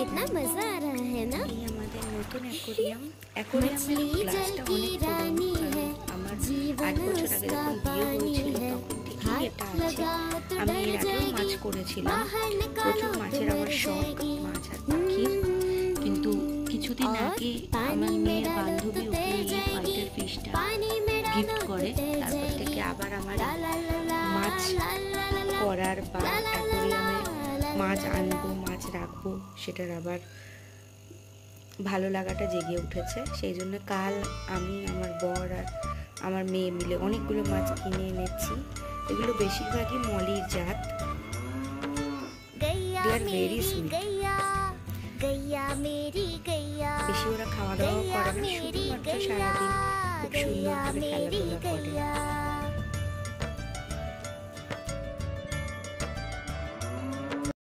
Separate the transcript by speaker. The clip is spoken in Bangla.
Speaker 1: कितना मजा आ रहा है ना।
Speaker 2: এই আমাদের নতুন অ্যাকোরিয়ামের গ্লাসটা অনেক পুরনো, কারণ আমার 8 বছর আগে যখন বিয়ে হয়েছিল তখন থেকেই এটা আছে। আমি এর আগেও মাছ করেছিলাম, প্রচুর মাছের আমার শখ, মাছ আর পাখির। কিন্তু কিছুদিন আগে আমার মেয়ের বান্ধবী ওকে এই হোয়াইটের ফিশটা গিফট করে, তারপর থেকে আবার আমার মাছ করার বা অ্যাকোরিয়ামে মাছ আনবো, মাছ রাখবো, সেটার আবার ভালো লাগাটা জেগে উঠেছে। সেই জন্য কাল আমি, আমার বর আর আমার মেয়ে মিলে অনেকগুলো মাছ কিনে এনেছি। এগুলো বেশিরভাগই মলির জাত। Very sweet. বেশি ওরা খাওয়া দাওয়া করে না, শুধুমাত্র সারাদিন খুব সুন্দরভাবে খেলাধুলা করে।